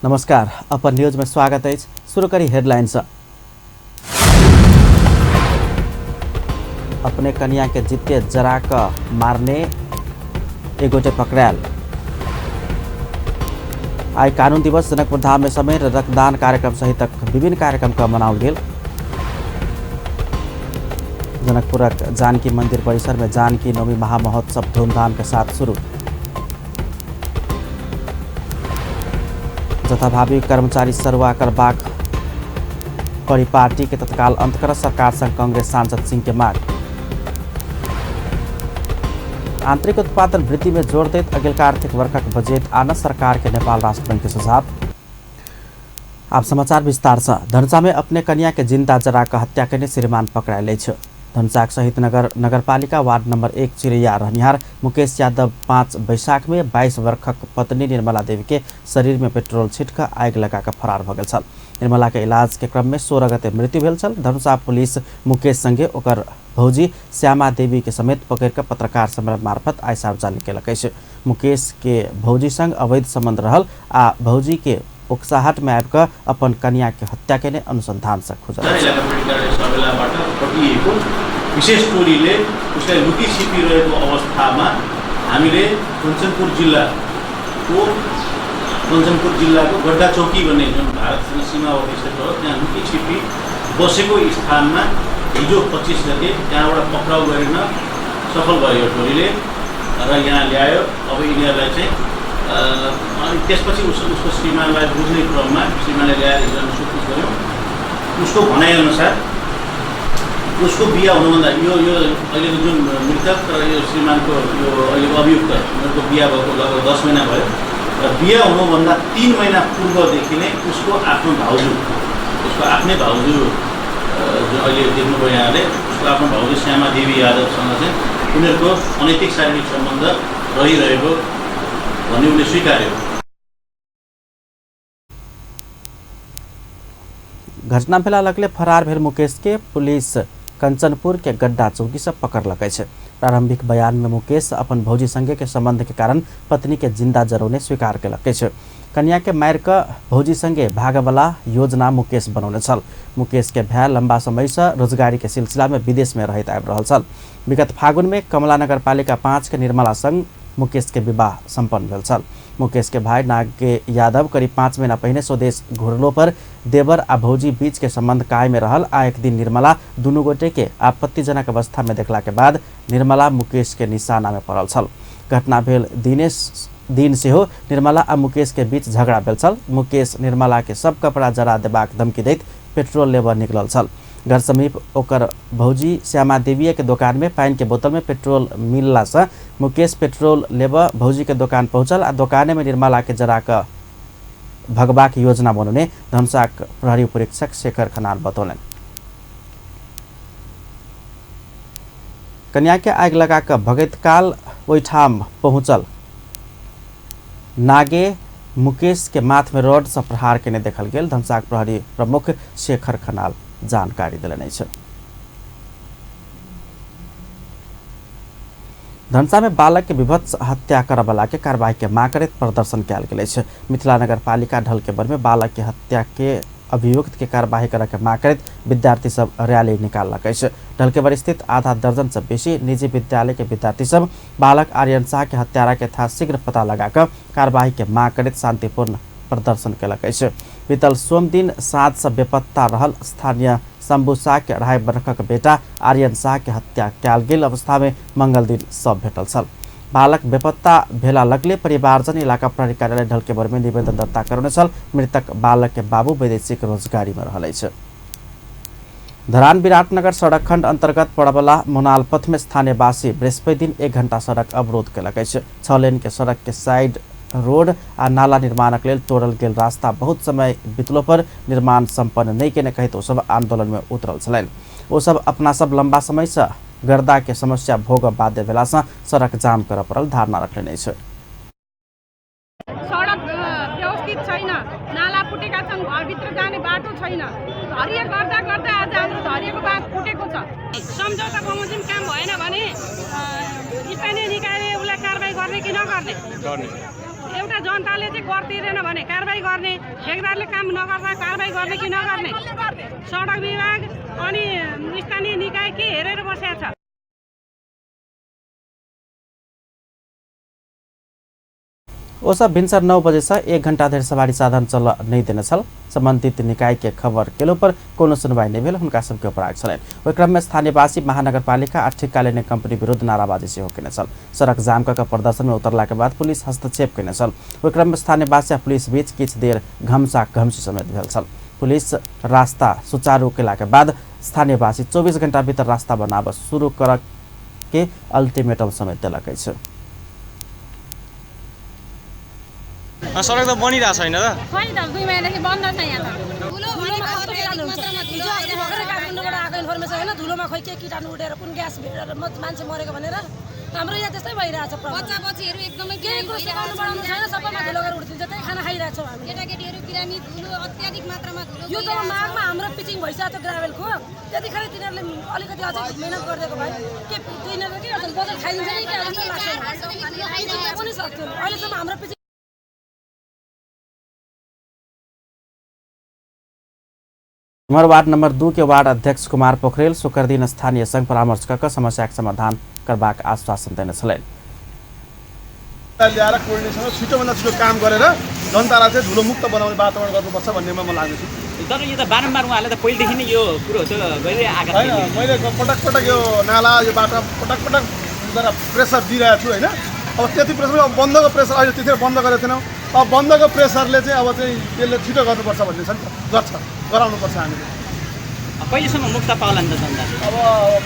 नमस्कार, अपन न्यूज में स्वागत है। शुरू करी हेडलाइंस। अपने कन्या के जित्ते जरा का मारने एगोटे पकड़ायल। आज कानून दिवस जनकपुर धाम में समेत रक्तदान कार्यक्रम सहित विभिन्न कार्यक्रम का मनाउल गेल। जनकपुर जानकी मंदिर परिसर में जानकी नवमी महामहोत्सव धूमधाम के साथ शुरू। जथाभावी कर्मचारी सरुआ करबाक परी पार्टी के तत्काल अंत कर सरकार संग कांग्रेस सांसद सिंह के मांग। आंतरिक उत्पादन वृद्धि में जोर देत अगिलका आर्थिक वर्षक बजेट आना सरकार के नेपाल राष्ट्र बैंक के सुझाव। आप समाचार विस्तार से। धनुषा में अपने कन्या के जिंदा जरा का हत्या करने श्रीमान पकड़ायल छ। धनुषा सहित नगरपालिका वार्ड नंबर 1 चिरैया रहनिहार मुकेश यादव 5 वैशाख में 22 वर्षक पत्नी निर्मला देवी के शरीर में पेट्रोल छिटक आग लगाकर फरार भ गेल छल। निर्मला के इलाज के क्रम में 16 गते मृत्यु भेल छल। धनुषा पुलिस मुकेश संगे ओकर भौजी श्यामा देवी के समेत पकड़ कर पत्रकार सम्मेलन मार्फत आइ सार्वजनिक केलक अछि। मुकेश के भौजी संग अवैध संबंध रहल आ भौजी के उकसाहट में आबिक अपन कन्या के हत्या केने अनुसंधान से खुजल। विशेष टोलीले उसलाई लुकी छिपिरहेको अवस्थामा हामीले कञ्चनपुर जिल्लाको गड्डा चौकी भन्ने जुन भारतसँग सीमावर्ती क्षेत्र हो त्यहाँ लुकी छिपी बसेको स्थानमा हिजो 25 गते त्यहाँबाट पक्राउ गरिन सफल भयो टोलीले र यहाँ ल्यायो। अब यिनीहरूलाई चाहिँ अनि त्यसपछि उसको श्रीमानलाई बुझ्ने क्रममा श्रीमानले ल्याएर हिजो सोधपुछ गर्यो। उसको भनाइअनुसार उसको बिहा हुनुभन्दा यो अहिलेको जुन मृतक र यो श्रीमानको यो अहिलेको अभियुक्त उनीहरूको बिहा भएको लगभग 10 महिना भयो र बिहा हुनुभन्दा 3 महिना पूर्वदेखि नै उसको आफ्नो भाउजू उसको आफ्नै भाउजू जो अहिले देख्नुभयो यहाँले उसको आफ्नो भाउजू श्यामा देवी यादवसँग चाहिँ उनीहरूको अनैतिक शारीरिक सम्बन्ध रहिरहेको भन्ने उनले स्वीकार्यो। घटना भेला लगले फरार भेल मुकेश के पुलिस कंचनपुर के गड्डा चौकी से पकड़लक अछि। प्रारंभिक बयान में मुकेश अपन भौजी संगे के संबंध के कारण पत्नी के जिंदा जरौने स्वीकार केलक अछि। कन्या के मार क भौजी संगे भागवाला योजना मुकेश बनौने छल। मुकेश के भाई लंबा समय से रोजगारी के सिलसिला में विदेश में रहैत आबि रहल छल। विगत फागुन में कमला नगरपालिका 5 के निर्मला संग मुकेश के विवाह संपन्न भेल छल। मुकेश के भाई नागे यादव करीब 5 महीना पहले स्वदेश घुरलो पर देवर आ भौजी बीच के संबंध कायम रहल आ एक दिन निर्मला दुनू गोटे के आपत्तिजनक अवस्था में देखला के बाद निर्मला मुकेश के निशाना में पड़ल छल। घटना भेल दिन से हो निर्मला आ मुकेश के बीच झगड़ा भेल छल। मुकेश निर्मला के सब कपड़ा जरा देबाक धमकी दैत पेट्रोल लेबर निकलल छल। घर समीप ओकर भौजी श्यामा देवी के दुकान में पानी के बोतल में पेट्रोल मिलला से मुकेश पेट्रोल लेबर भौजी के दुकान पहुंचल आ दुकाने में निर्मला के जरा का भगबाक योजना बनौने धनुषा प्रहरी उपरीक्षक शेखर खनाल बतौलन। कन्या के आग लगाकर भगत काल ओइठाम पहुंचल नागे मुकेश के माथ में रॉड से प्रहार केने देखल गेल। धनुषा प्रहरी प्रमुख शेखर खनाल जानकारी दिलनि छ। धनुषा में बालक के विभत्स हत्या करबला के कार्रवाई के मांग करैत प्रदर्शन कयल गेल छै। मिथिला नगरपालिका ढलकेबर में बालक के हत्या के अभियुक्त के कार्रवाई करे के मांग करैत विद्यार्थी सब रैली निकाललक अछि। ढलकेबर स्थित आधा दर्जन से बेसी निजी विद्यालय के विद्यार्थी सब बालक आर्यन शाह के हत्यारा के था शीघ्र पता लगाकर कार्रवाई के मांग करैत शांतिपूर्ण प्रदर्शन केलक अछि। बीतल सोम दिन साँझ से बेपत्ता रहल स्थानीय शंभू शाह के 2.5 वर्षक बेटा आर्यन शाह के हत्या कयल गेल अवस्था में मंगल दिन सब भेटल छल। बालक बेपत्ता भेला लगले परिवारजन इलाका प्रहरी कार्यालय ढलकेबर में निवेदन दर्ता करौने छल। मृतक बालक के बाबू वैदेशिक रोजगारी में रहल अछि। धरान विराटनगर सड़क खंड अंतर्गत पड़बला मोनाल पथ में स्थानीय वासी बृहस्पति दिन 1 घंटा सड़क अवरोध केलक अछि। 6 लेन के सड़क के साइड रोड आ नाला निर्माणक लेल तोड़ल गेल रास्ता बहुत समय बीतलो पर निर्माण संपन्न नहीं केने कहित ओ सब आंदोलन में उतरल छलनि। ओ सब अपना सब लंबा समय से गर्दा के समस्या भोग बाध्य भेला से सड़क जाम कर पड़ल धारणा रखने छ। सडक व्यवस्थित छैन, नाला फुटेका छन्, घरभित्र जाने बाटो छैन। हरिया गर्दा गर्दा आज हाम्रो हरियाको बाटो फुटेको छ। सम्झौता बमोजिम काम भएन भने स्थानीय निकायले उसलाई कारबाही गर्ने कि नगर्ने? एउटा जनताले चाहिँ कर तिरेन भने कारबाही गर्ने, ठेकदारले काम नगर्दा कारबाही गर्ने कि नगर्ने, सडक विभाग अनि स्थानीय निकाय के हेरेर बसेको छ। ओसा भिनसर 9 बजे से 1 घंटा धरि सवारी साधन चल नहीं देने छल। संबंधित निकाय के खबर केलो पर कोनो सुनवाई नहीं भेल, हुनका सबके अपराध छलैन। ओहि क्रम में स्थानीयवासी महानगरपालिका आ ठेका लेने कंपनी विरुद्ध नाराबाजी सेहो केने छल। सड़क जाम कऽ प्रदर्शन में उतरला के बाद पुलिस हस्तक्षेप केने छल। ओहि क्रम में स्थानीयवासी आ पुलिस बीच किछ देर घमसा घमसी समेत भेल छल। पुलिस रास्ता सुचारू केला के बाद स्थानीयवासी 24 घंटा भीतर रास्ता बनाब शुरू कर के अल्टिमेटम समेत देलक अछि। सडक त बनिरहेको छैन त। खै त 2 महिनादेखि बन्द छ यहाँ त। धुलोमा कस्तो किटाणु हुन्छ। हिजो अस्ति भर्खरै काठमाडौँबाट आएको इन्फर्मेसन होइन, धुलोमा खोइ के किटाणु उडेर कुन ग्यास भिडेर मान्छे मरेको भनेर। हाम्रो यहाँ त्यस्तै भइरहेछ प्रब्लम। बच्चाबच्चीहरू एकदमै केही कुरो सुकाउनु बनाउनु छैन, सबैमा धुलो गरेर उड्थिन्छ, त्यही खाना खाइरहेको छौँ हामी। केटाकेटीहरू बिरामी धुलो अत्याधिक मात्रामा धुलो यो जब माघमा हाम्रो पिचिङ भइसक्यो त्यो ग्राभेलको, त्यतिखेर तिनीहरूले अलिकति अझै मेहनत गरिदिएको भए के तिनीहरूले के गर्छन्, बदल खाइदिन्छ नि के जस्तो लाग्छ। पनि सक्थ्यो अहिलेसम्म हाम्रो पिचिङ। वार्ड नंबर 2 के वार्ड अध्यक्ष कुमार पोखरेल शुक्र दिन स्थानीय संघ परामर्श कर समस्या के समाधान करबाक आश्वासन देने छलैन। ल्याएर कोर्डिनेसन छिटोभन्दा छिटो काम गरेर जनतालाई चाहिँ धुलो मुक्त बनाउने वातावरण गर्नुपर्छ भन्नेमा म लाग्छु। तर यो त बारम्बार उहाँले त पहिलेदेखि नै यो कुरो चाहिँ गरिरहे आएको हैन, मैले पटक पटक यो नाला यो बाटो पटक पटक प्रेसर दिइरहेको छु होइन। अब त्यति प्रेसर बन्दको प्रेसर अहिले त्यतिखेर बन्द गरेको थिएनौँ। अब बन्दको प्रेसरले चाहिँ अब चाहिँ त्यसले छिटो गर्नुपर्छ भन्ने छ नि त, गराउनुपर्छ हामीले। कहिलेसम्म मुक्त पाउला नि त जनताले? अब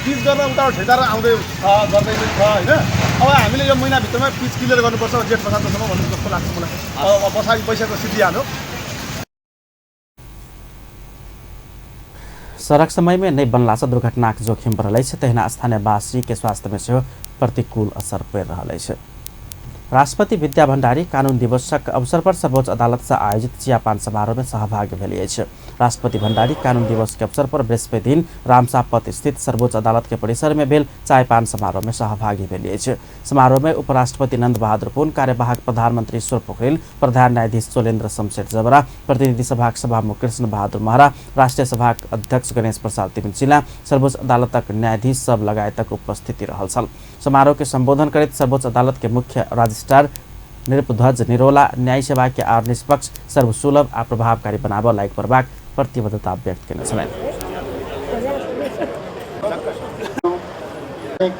पिच गर्न उता ठेकेदार आउँदै छ, गर्दै छ होइन। अब हामीले यो महिनाभित्रमा पिच क्लियर गर्नुपर्छ जेठ 75सम्म भन्ने जस्तो लाग्छ मलाई। अब बसाइ पैसाको सिद्धिहाल्यो। सड़क समय में नहीं बनला से दुर्घटना के जोखिम बढ़ल है, तहिना स्थानीयवासी के स्वास्थ्य में सेहो प्रतिकूल असर पड़ रहा है। राष्ट्रपति विद्या भण्डारी कानून दिवसक अवसर पर सर्वोच्च अदालत से आयोजित चियापान समारोह में सहभागी भेल अछि। राष्ट्रपति भण्डारी कानून दिवस के अवसर पर बृहस्पति दिन रामसापत स्थित सर्वोच्च अदालत के परिसर में भेल चायपान समारोह में सहभागी भेल अछि। समारोह में उपराष्ट्रपति नंद बहादुर पुन, कार्यवाहक प्रधानमंत्री ईश्वर पोखरेल, प्रधान न्यायाधीश चोलेन्द्र शमशेर जबरा, प्रतिनिधि सभाक सभामुख कृष्ण बहादुर महरा, राष्ट्रिय सभाक अध्यक्ष गणेश प्रसाद तिमिचिला, सर्वोच्च अदालतक न्यायाधीश सब लगायतक उपस्थिति रहल छल। समारोह के संबोधन करैत सर्वोच्च अदालत के मुख्य रजिस्ट्रार निरुपध्वज निरोला न्याय सेवा के आर निष्पक्ष, सर्वसुलभ आ प्रभावकारी बनाबऽ लायक करबाक प्रतिबद्धता व्यक्त केने छलैन।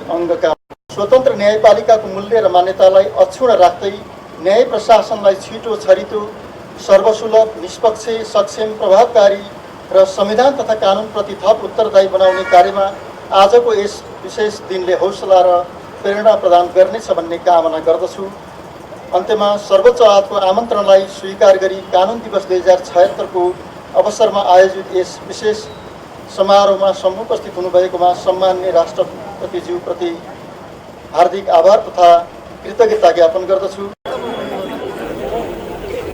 अङ्गका स्वतन्त्र न्यायपालिकाको मूल्य र मान्यतालाई अक्षुण्ण राख्दै न्याय प्रशासनलाई छिटो, छरितो, सर्वसुलभ, निष्पक्ष, सक्षम, प्रभावकारी र संविधान तथा कानुनप्रति थप उत्तरदायी बनाउने कार्यमा आजको यस विशेष दिनले हौसला र प्रेरणा प्रदान गर्नेछ भन्ने कामना गर्दछु। अन्त्यमा सर्वोच्च अदालतको आमन्त्रणलाई स्वीकार गरी कानुन दिवस 2076 को अवसरमा आयोजित यस विशेष समारोहमा समुपस्थित हुनुभएकोमा सम्माननीय राष्ट्रपतिज्यूप्रति हार्दिक आभार तथा कृतज्ञता ज्ञापन गर्दछु।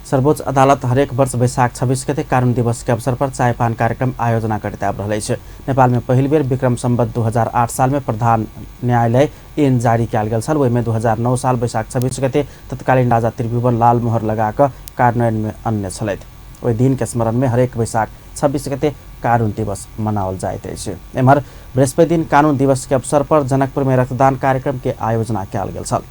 सर्वोच्च अदालत हरेक वर्ष वैशाख 26 गते कानून दिवस के अवसर पर चायपान कार्यक्रम आयोजना करते आब रहल अछि। नेपाल में पहिल बेर विक्रम संवत 2008 साल में प्रधान न्यायालय ऐन जारी कयल गेल छल। ओहिमे 2009 साल वैशाख 26 गते तत्कालीन राजा त्रिभुवन लाल मोहर लगाकर कार्यान्वयन में अन्य छलैथ। ओहि दिन के स्मरण में हरेक वैशाख 26 गते कानून दिवस मनाओल जाइत अछि। एम्हर बृहस्पति दिन कानून दिवस के अवसर पर जनकपुर में रक्तदान कार्यक्रम के आयोजना कयल गेल छल।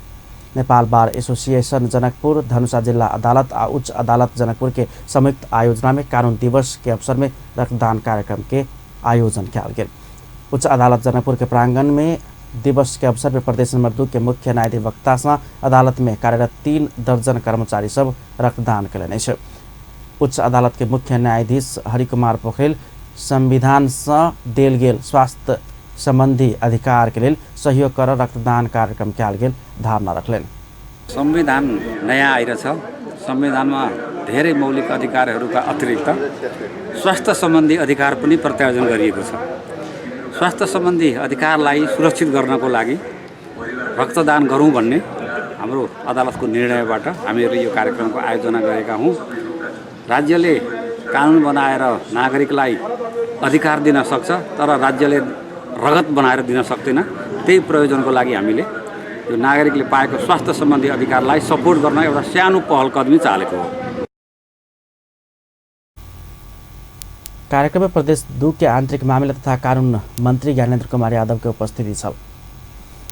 नेपाल बार एसोसिएशन जनकपुर, धनुषा जिला अदालत आ उच्च अदालत जनकपुर के संयुक्त आयोजना में कानून दिवस के अवसर में रक्तदान कार्यक्रम के आयोजन किया गया। उच्च अदालत जनकपुर के प्रांगण में दिवस के अवसर पर प्रदेश नंबर 2 के मुख्य न्यायाधिवक्ता से अदालत में कार्यरत 3 दर्जन कर्मचारी सब रक्तदान कयलनि अछि। उच्च अदालत के मुख्य न्यायाधीश हरिकुमार पोखरेल संविधान से देल गेल स्वास्थ्य संबंधी अधिकार के लिए सहयोग कर रक्तदान कार्यक्रम कयल गेल धारणा रखलेन। संविधान नयाँ आइरहेछ। संविधानमा धेरै मौलिक अधिकारहरूका अतिरिक्त स्वास्थ्य सम्बन्धी अधिकार पनि प्रत्यायोजन गरिएको छ। स्वास्थ्य सम्बन्धी अधिकारलाई सुरक्षित गर्नको लागि रक्तदान गरौँ भन्ने हाम्रो अदालतको निर्णयबाट हामीहरू यो कार्यक्रमको आयोजना गरेका हौँ। राज्यले कानुन बनाएर नागरिकलाई अधिकार दिन सक्छ, तर राज्यले रगत बनाएर दिन सक्दैन। त्यही प्रयोजनको लागि हामीले यो नागरिकले पाएको स्वास्थ्य सम्बन्धी अधिकारलाई सपोर्ट गर्न एउटा सानो पहल कदमी चालेको हो। कार्यक्रम में प्रदेश 2 के आंतरिक मामला तथा कानून मंत्री ज्ञानेन्द्र कुमार यादव के उपस्थिति छ।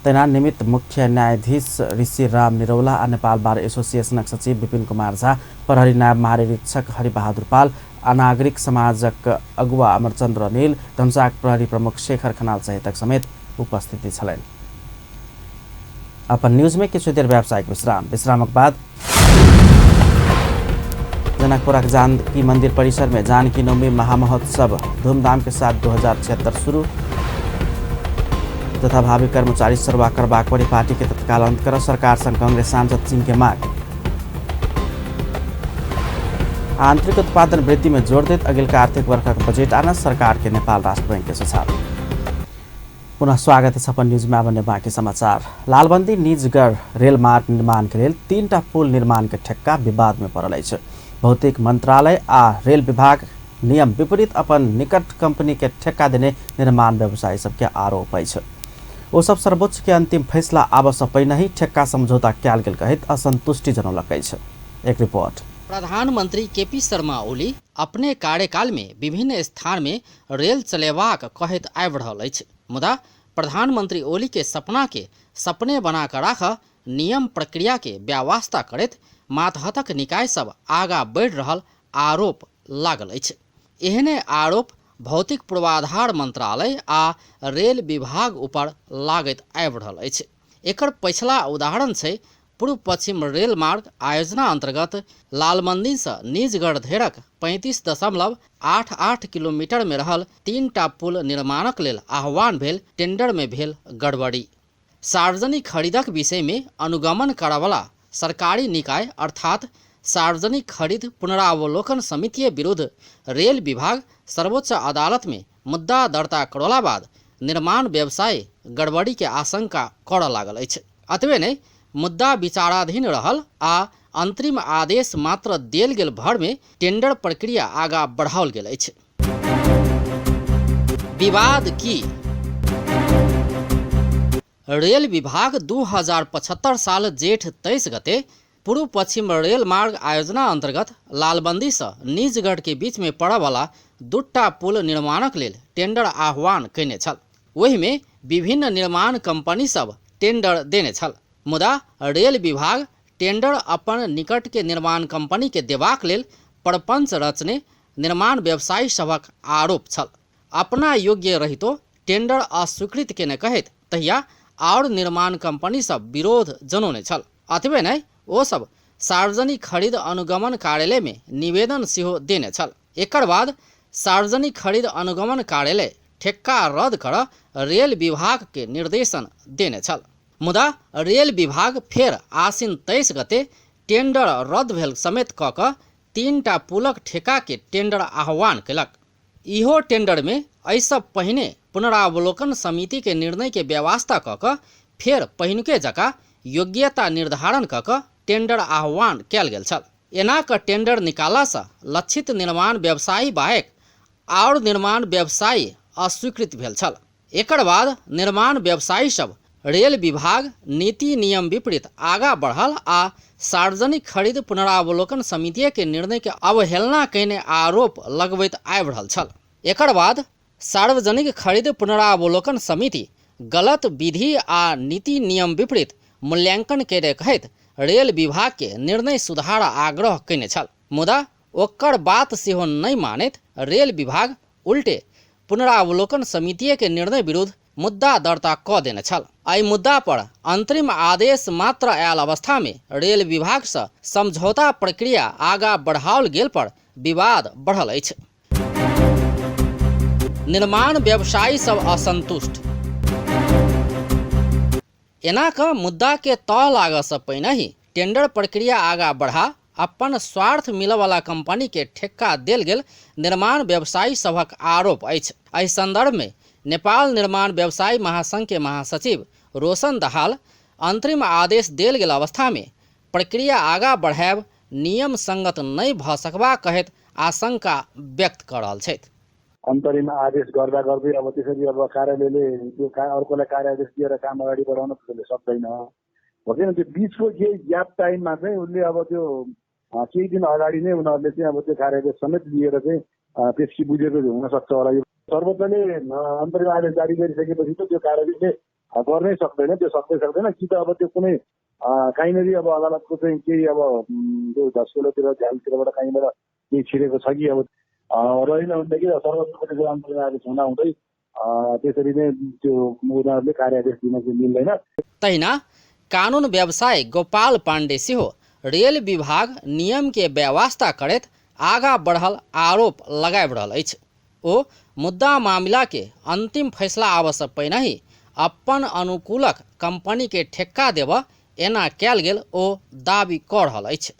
तैनात निमित्त मुख्य न्यायाधीश ऋषि राम निरौला और नेपाल बार एसोसिएशन सचिव विपिन कुमार झा, प्रहरी नायब महानिरीक्षक हरिबहादुर पाल, अनागरिक समाजक अगुवा अमरचन्द्र नील, धनसाक प्रहरी प्रमुख शेखर खनाल सहितक समेत उपस्थिति छन्। अपन न्यूज में किछु देर व्यावसायिक विश्रामक बाद जनकपुर जानकी मंदिर परिसर में जानकी नवमी महामहोत्सव धूमधाम के साथ 2076 शुरू। तथा भावी कर्मचारी सर्वा करबाक पड़ी पार्टी के तत्काल अंत कर सरकार संग कांग्रेस सांसद सिंह के मांग। आंतरिक उत्पादन वृद्धि में जोड़ देत अगिलका आर्थिक वर्ष का बजट आना सरकार के नेपाल राष्ट्र बैंक के सुझाव। पुनः स्वागत है सपन न्यूज में। अब बाकी समाचार। लालबंदी निजगढ़ रेल मार्ग निर्माण के लिए 3टा पुल निर्माण के ठेक्का विवाद में पड़ल है। भौतिक मंत्रालय आ रेल विभाग नियम विपरीत अपन निकट कंपनी के ठेक्का देने निर्माण व्यवसायी सबके आरोप है। वो सब सर्वोच्च के अंतिम फैसला आब से पहिने ही ठेक्का समझौता कयल गेल कहित असंतुष्टि जनौलक अछि। एक रिपोर्ट। प्रधानमंत्री केपी शर्मा ओली अपने कार्यकाल में विभिन्न स्थान में रेल चलेबाक कहैत आबि रहल अछि, मुदा प्रधानमंत्री ओली के सपना के सपने बना कर राख नियम प्रक्रिया के व्यावस्था करैत मातहतक निकाय सब आगा बढ़ि रहल आरोप लागल अछि। एहने आरोप भौतिक पूर्वाधार मंत्रालय आ रेल विभाग ऊपर लागैत आबि रहल अछि। एकर पछिला उदाहरण छै पूर्व पश्चिम रेल मार्ग आयोजना अंतर्गत लालबंदी से निजगढ़ धरिक 35.88 किलोमीटर में रहल 3टा पुल निर्माणक लेल आह्वान भेल टेंडर में भेल गड़बड़ी। सार्वजनिक खरीदक विषय में अनुगमन करवला सरकारी निकाय अर्थात सार्वजनिक खरीद पुनरावलोकन समिति विरुद्ध रेल विभाग सर्वोच्च अदालत में मुद्दा दर्ता करला बाद निर्माण व्यवसाय गड़बड़ी के आशंका करऽ लागल अछि। अतबे नहीं मुद्दा विचाराधीन रहल आ अंतरिम आदेश मात्र देल गेल भर में टेंडर प्रक्रिया आगा बढ़ाओल गेल अछि। विवाद की रेल विभाग 2075 साल जेठ 23 गते पूर्व पश्चिम रेल मार्ग आयोजना अंतर्गत लालबंदी से निजगढ़ के बीच में पड़े वाला 2टा पुल निर्माणक लेल टेंडर आह्वान कैने छल। वही में विभिन्न निर्माण कंपनी सब टेंडर देने छल, मुदा रेल विभाग टेंडर अपन निकट के निर्माण कंपनी के देबाक लेल प्रपंच रचने निर्माण व्यवसायी सबक आरोप छल। अपना योग्य रहितो टेंडर अस्वीकृत केने कहैत तहिया और निर्माण कंपनी सब विरोध जनौने छल। अतबे नहीं ओ सब सार्वजनिक खरीद अनुगमन कार्यालय में निवेदन सेहो देने छल। एकर बाद सार्वजनिक खरीद अनुगमन कार्यालय ठेक्का रद्द कर रेल विभाग के निर्देशन देने छल, मुदा रेल विभाग फेर आसिन 23 गते टेंडर रद्द भेल समेत क क 3टा पुलक ठेका के टेंडर आह्वान कयलक। इहो टेंडर में ऐसा पहिने पुनरावलोकन समिति के निर्णय के व्यवस्था क क फेर पहिनुके जका योग्यता निर्धारण क क टेंडर आह्वान कयल गेल छल। एना क टेंडर निकाला से लक्षित निर्माण व्यवसायी बाहेक और निर्माण व्यवसायी अस्वीकृत भेल छल। एकर बाद निर्माण व्यवसायी सब रेल विभाग नीति नियम विपरीत आगा बढ़ल आ सार्वजनिक खरीद पुनरावलोकन समिति के निर्णय के अवहेलना कैने आरोप लगबैत आबि रहल छल। एकर बाद सार्वजनिक खरीद पुनरावलोकन समिति गलत विधि आ नीति नियम विपरीत मूल्यांकन करे कहैत रेल विभाग के निर्णय सुधार आग्रह कैने छल, मुदा ओकर बात सेहो नहीं मानैत रेल विभाग उल्टे पुनरावलोकन समिति के निर्णय विरुद्ध मुद्दा दर्ता क देने छल। एहि मुद्दा पर अंतरिम आदेश मात्र आयल अवस्था में रेल विभाग से समझौता प्रक्रिया आगा बढ़ाओल गेल पर विवाद बढ़ल अछि। निर्माण व्यवसायी सब असंतुष्ट। एना क मुद्दा के तह लाग से पहिने ही टेंडर प्रक्रिया आगा बढ़ा अपन स्वार्थ मिल वाला कंपनी के ठेक्का देल गेल निर्माण व्यवसायी सबक आरोप अछि। एहि संदर्भ में नेपाल निर्माण व्यवसायी महासंघ के महासचिव रोशन दहाल अंतरिम आदेश देल गेल अवस्था में प्रक्रिया आगा बढ़ायब नियम संगत नहीं भ सकबा कहैत आशंका व्यक्त कर रहल छथि। अन्तरिम आदेश गर्दा गर्दै अब त्यसरी अब कार्यालयले त्यो अर्कोलाई कार्यादेश दिएर काम अगाडि बढाउन सक्दैन। हो किन त्यो बिचको केही ग्याप टाइममा चाहिँ उसले अब त्यो केही दिन अगाडि नै उनीहरूले चाहिँ अब त्यो कार्यादेश समेत लिएर चाहिँ पेप्सी बुझेको हुनसक्छ होला। यो सर्वोच्चले अन्तरिम आदेश जारी गरिसकेपछि त त्यो कार्यादेशले गर्नै सक्दैन, त्यो सक्दैन कि त अब त्यो कुनै कहीँनिर अब अदालतको चाहिँ केही अब त्यो झस्कोलोतिर झ्यालतिरबाट कहीँबाट केही छिरेको छ कि अब रहेन भनेदेखि सर्वोच्चको अन्तरिम आदेश हुँदाहुँदै त्यसरी नै त्यो उनीहरूले कार्यादेश दिन चाहिँ मिल्दैन। तहिना कानून व्यवसायी गोपाल पांडे सिंह रेल विभाग नियम के व्यवस्था करैत आगा बढ़ल आरोप लगाबि रहल अछि। ओ मुद्दा मामला के अंतिम फैसला आबसँ पहिनहि अपन अनुकूलक कंपनी के ठेक्का देब एना कयल गेल ओ दाबी कऽ रहल अछि।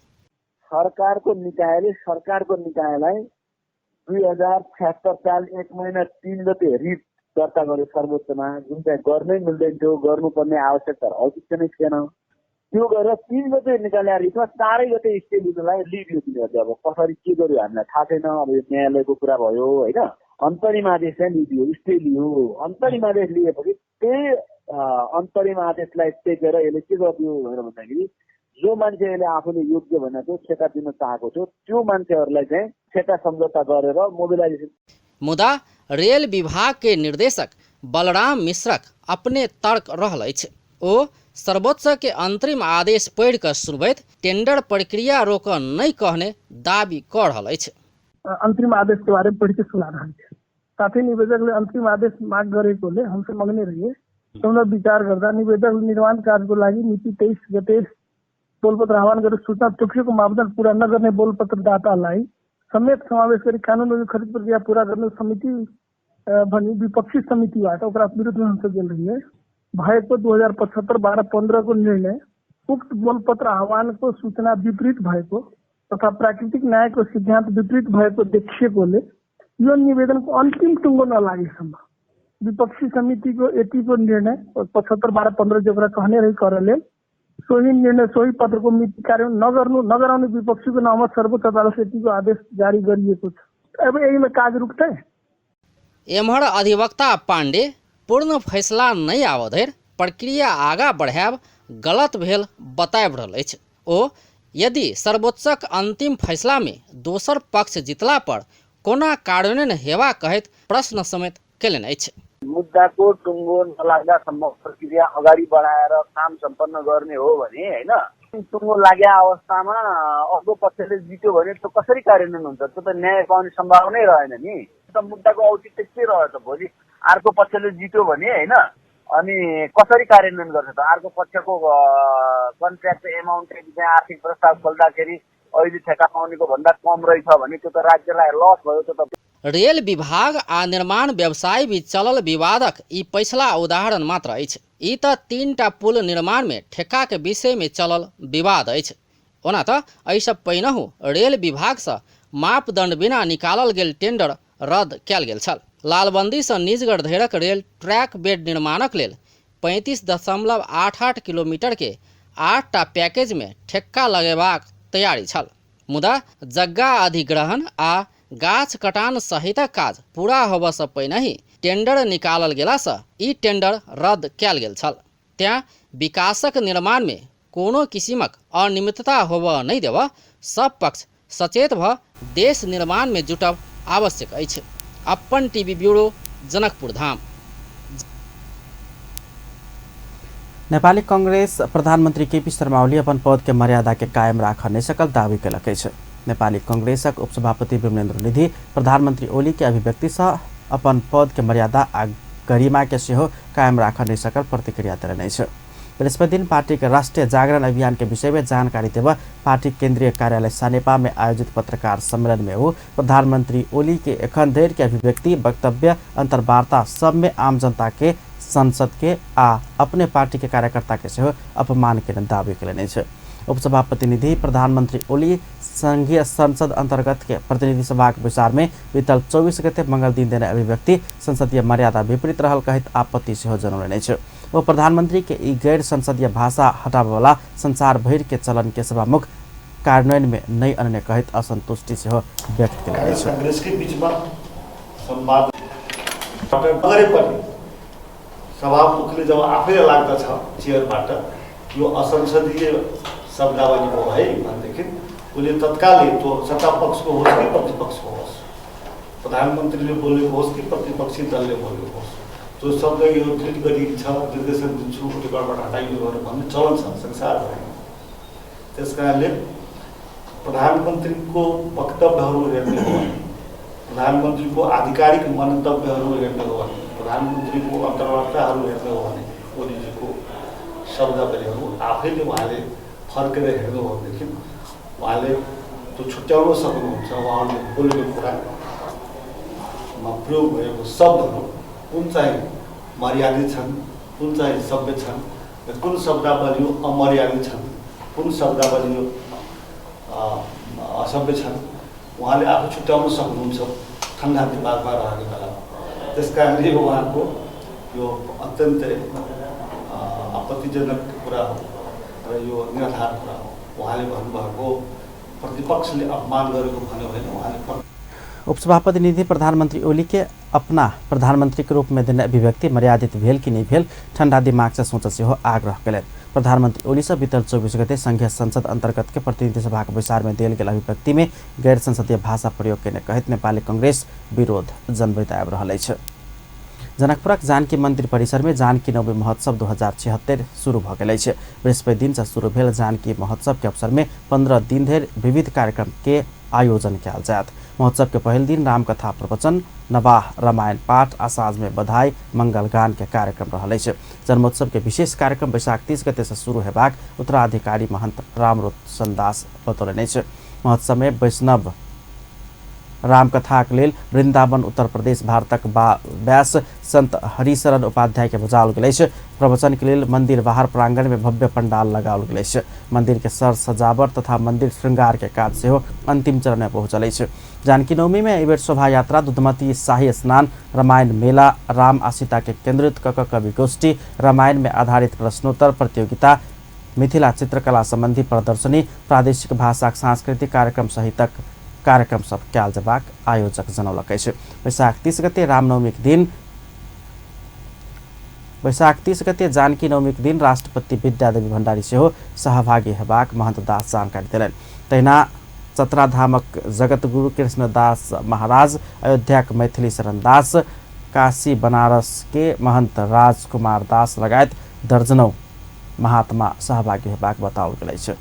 सरकारको निकायलाई 2076 साल 1 महिना 3 गते रिट दर्ता गर्यो सर्वोच्चमा, जुन चाहिँ गर्नै मिल्दैन थियो, गर्नुपर्ने आवश्यकता औचित्य नै थिएन। त्यो गरेर 3 गते निकाले रिटमा 4 गते स्टे लिनलाई लियो तिनीहरूले। अब कसरी के गर्यो हामीलाई थाहा छैन। अब यो न्यायालयको कुरा भयो होइन, अन्तरिम आदेश चाहिँ लिइदियो, स्टे लियो। अन्तरिम आदेश लिएपछि त्यही अन्तरिम आदेशलाई टेकेर यसले के गरिदियो भनेर भन्दाखेरि जो मान्छेले आफूले योग्य भनेको ठेक्का दिन चाहेको थियो त्यो मान्छेहरूलाई चाहिँ ठेक्का सम्झौता गरेर मोबिलाइजेसन। मुदा रेल विभाग के निर्देशक बलराम मिश्रक अपने तर्क रहल अछि। ओ सर्वोच्च के अंतरिम आदेश पढ़ कऽ सुनबैत टेंडर प्रक्रिया रोक नहीं कहने दाबी कऽ रहल अछि। अंतरिम आदेश के बारे में पढ़ के सुना रहा है। साथै निवेदकले अंतरिम आदेश माग गरेकोले हमसे माग्ने रहिए पुनः विचार गर्दा निवेदक निर्माण कार्यको लागि मिति 23 गते बोलपत्र आह्वान गरेर सूचना तोकिएको मापदण्ड पूरा नगर्ने बोलपत्रदातालाई समेत समावेश गरी कानुन खरिद प्रक्रिया पूरा गर्ने समिति भनी विपक्षी समितिबाट ओकरा विरुद्धमा हुन्छ गेल रहिए भएको 2075-12-15 को निर्णय उक्त बोलपत्र आह्वानको सूचना विपरीत भएको तथा प्राकृतिक न्यायको सिद्धान्त विपरीत भएको देखिएकोले यो निवेदनको अन्तिम टुङ्गो नलागेसम्म विपक्षी समितिको यतिको निर्णय 75-12-15 जोग्रा कहने रही करले सोही निर्णय सोही पत्रको मिति कार्यान्वयन नगराउने विपक्षीको नाममा सर्वोच्च अदालत यतिको आदेश जारी गरिएको छ। अब यहीमा काज रुक्छ। एम्हर अधिवक्ता पांडे पूर्ण फैसला नहीं आवधरि प्रक्रिया आगा बढ़ायब गलत भेल बताबि रहल अछि। ओ यदि सर्वोच्चक अंतिम फैसला में दोसर पक्ष जितला पर कोना कार्यान्वयन हेबा कहैत प्रश्न समेत केलनि अछि। मुद्दाको टुङ्गो नलाग्दासम्म प्रक्रिया अगाडि बढाएर काम सम्पन्न गर्ने हो भने होइन, टुङ्गो लाग्या अवस्थामा अर्को पक्षले जित्यो भने त्यो कसरी कार्यान्वयन हुन्छ? त्यो त न्याय पाउने सम्भावनै रहेन नि। त मुद्दाको औचित्य के रह्यो त? भोलि अर्को पक्षले जित्यो भने होइन, अनि कसरी कार्यान्वयन गर्छ त? अर्को पक्षको कन्ट्र्याक्ट एमाउन्ट चाहिँ आर्थिक प्रस्ताव खोल्दाखेरि अहिले ठेक्का पाउनेको भन्दा कम रहेछ भने त्यो त राज्यलाई लस भयो। त्यो त रेल विभाग आ निर्माण व्यवसाय बीच चलल विवादक ई पछिला उदाहरण मात्र अछि। ई त 3टा पुल निर्माण में ठेक्का के विषय में चलल विवाद अछि। ओना त एहिसँ पहिनहु रेल विभाग से मापदण्ड बिना निकालल गेल टेंडर रद्द कयल गेल छल। लालबंदी से निजगढ़ धरिक रेल ट्रैक बेड निर्माणक लेल 35.88 किलोमीटर के 8टा पैकेज में ठेक्का लगेबाक तैयारी छल। मुदा जग्गा अधिग्रहण आ गाछ कटान सहित काज पूरा होबसँ पहिनहि टेंडर निकालल गेलासँ ई टेंडर रद्द कयल गेल छल। त्यहाँ विकासक निर्माण में कोनो किसिमक अनियमितता होबऽ नहि देबऽ सब पक्ष सचेत भऽ देश निर्माण में जुटब आवश्यक अछि। अपन टीवी ब्यूरो जनकपुर धाम। नेपाली कांग्रेस प्रधानमंत्री केपी शर्मा ओली अपन पद के मर्यादा के कायम राख नहीं सकल दावी कयलक अछि। नेपाली कांग्रेसक उपसभापति विमलेन्द्र निधि प्रधानमंत्री ओली के अभिव्यक्ति से अपन पद के मर्यादा आ गरिमा के सेहो कायम राख नहीं सकल प्रतिक्रिया देलनि अछि। बृहस्पति दिन पार्टी के राष्ट्रीय जागरण अभियान के विषय में जानकारी देव पार्टी केंद्रीय कार्यालय सानेपा में आयोजित पत्रकार सम्मेलन में वो प्रधानमंत्री ओली के एखन धरि के अभिव्यक्ति वक्तव्य अंतर्वार्ता सब में आम जनता के संसद के आ अपने पार्टी के कार्यकर्ता के सेहो अपमान के दावी कयलनि अछि। उपसभापति निधि प्रधानमंत्री ओली संघीय संसद अंतर्गत के प्रतिनिधि सभा के विचार में बीतल 24 गते मंगल दिन देने अभिव्यक्ति संसदीय मर्यादा विपरीत रहल कहित आपत्ति सेहो जनौलनि अछि। वो प्रधानमंत्री के ई गैर संसदीय भाषा हटाबे वाला संसार भर के चलन के सभामुख कार्यान्वयन में नहीं अन्य कहित असंतुष्टि सेहो व्यक्त कयलनि अछि। कांग्रेस के बीच में संवाद नगरे पनि सभामुखले जब आफैले लाग्दछ चेयरबाट यो असंसदीय शब्दावली भयो है भनेदेखि उसले तत्कालै त्यो सत्ता पक्षको होस् कि प्रतिपक्षको होस्, प्रधानमन्त्रीले बोलेको होस् कि प्रतिपक्षी दलले बोलेको होस्, त्यो शब्द यो डिलिट गरिन्छ, निर्देशन दिन्छु, रेकर्डबाट हटाइयो भनेर भन्ने चलन छ संसारभरिमा। त्यस कारणले प्रधानमन्त्रीको वक्तव्यहरू हेर्ने हो भने, प्रधानमन्त्रीको आधिकारिक मन्तव्यहरू हेर्ने हो भने, प्रधानमन्त्रीको अन्तर्वार्ताहरू हेर्ने हो भने ओलीजीको शब्दावलीहरू आफैले उहाँले फर्केर हेर्नु हो भनेदेखि उहाँले त्यो छुट्याउन सक्नुहुन्छ। उहाँले बोलेको कुरामा प्रयोग भएको शब्दहरू कुन चाहिँ मर्यादित छन्, कुन चाहिँ सभ्य छन्, कुन शब्दावली अमर्यादित छन्, कुन शब्दावली असभ्य छन्, उहाँले आफू छुट्याउन सक्नुहुन्छ ठन्डा दिमागमा रहेको बेलामा। त्यस कारणले उहाँको यो अत्यन्तै आपत्तिजनक कुरा हो र यो निराधार कुरा हो। उहाँले भन्नुभएको प्रतिपक्षले अपमान गरेको भन्यो भने उहाँले उपसभापति निधि प्रधानमंत्री ओली के अपना प्रधानमंत्री के रूप में देने अभिव्यक्ति मर्यादित भेल कि नहीं भेल ठंडा दिमाग से सोच से हो आग्रह करें। प्रधानमंत्री ओली से बीतल 24 गते संघीय संसद अंतर्गत के प्रतिनिधि सभा के विचार में दिल गेल अभिव्यक्ति में गैर संसदीय भाषा प्रयोग करने कहित नेपाली कांग्रेस विरोध जनबैत आबि रहल अछि। जनकपुरक जानकी मंदिर परिसर में जानकी नवमी महोत्सव 2076 शुरू भ गेल अछि। बृहस्पति दिन से शुरू भेल जानकी महोत्सव के अवसर में 15 दिन धरि विविध कार्यक्रम के आयोजन कयल जायत। महोत्सव के पहल दिन रामकथा प्रवचन, नवाह रामायण पाठ आ साँझ में बधाई मंगल गान के कार्यक्रम रहल अछि। जन्मोत्सव के विशेष कार्यक्रम वैशाख 30 गते से शुरू हेबाक उत्तराधिकारी महंत रामरोशन दास बतौलनि अछि। महोत्सव में वैष्णव रामकथाक लेल वृंदावन उत्तर प्रदेश भारतक व्यास संत हरिशरण उपाध्याय के बजाओल गेल अछि। प्रवचन के लेल मंदिर बाहर प्रांगण में भव्य पंडाल लगाओल गेल अछि। मंदिर के सर सजावट तथा मंदिर श्रृंगार के काज सेहो अंतिम चरण में पहुंचल अछि। जानकी नवमी में एबेर शोभा यात्रा, दुधमती शाही स्नान, रामायण मेला, राम आ सीता के केंद्रित कवि गोष्ठी, रामायण में आधारित प्रश्नोत्तर प्रतियोगिता, मिथिला चित्रकला संबंधी प्रदर्शनी, प्रादेशिक भाषा सांस्कृतिक कार्यक्रम सहितक कार्यक्रम सब कयल जबाक आयोजक जनौलक अछि। वैशाख 30 गते जानकी नवमी के दिन राष्ट्रपति विद्यादेवी भण्डारी सेहो सहभागी हेबाक महंत दास जानकारी देलनि। तहिना चतराधामक जगत गुरु कृष्णदास महाराज, अयोध्याक मैथिली शरण दास, काशी बनारस के महंत राजकुमार दास लगायत दर्जनौं महात्मा सहभागी हेबाक बताओल गेल अछि।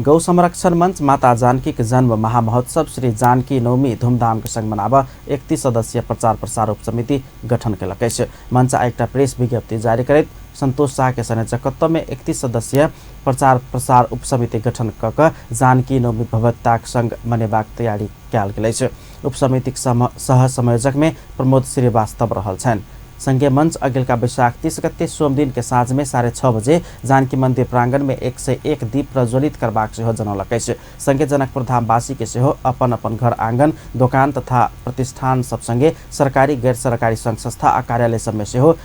गौ संरक्षण मंच माता जानकी के जन्म महामहोत्सव श्री जानकी नवमी धूमधाम के संग मनाब 31 सदस्यीय प्रचार प्रसार उप समिति गठन केलक अछि। मंच एकटा प्रेस विज्ञप्ति जारी करैत संतोष शाह के संयोजकत्व में 31 सदस्यीय प्रचार प्रसार उप समिति गठन कऽ जानकी नवमी भव्यताक संग मनेबाक तैयारी कयल गेल अछि। उप समितिक सह संयोजक में प्रमोद श्रीवास्तव रहल छन्। संघीय मंच अगिलका वैशाख 30 गते सोम दिन के साँझ में 6:30 बजे जानकी मंदिर प्रांगण में 101 दीप प्रज्वलित करबाक सेहो जनौलक अछि। संघीय जनकपुर धामवासी के सेहो अपन अपन घर आंगन, दोकान तथा प्रतिष्ठान सब संगे सरकारी गैर सरकारी संघ संस्था आ कार्यालय सब में सेहो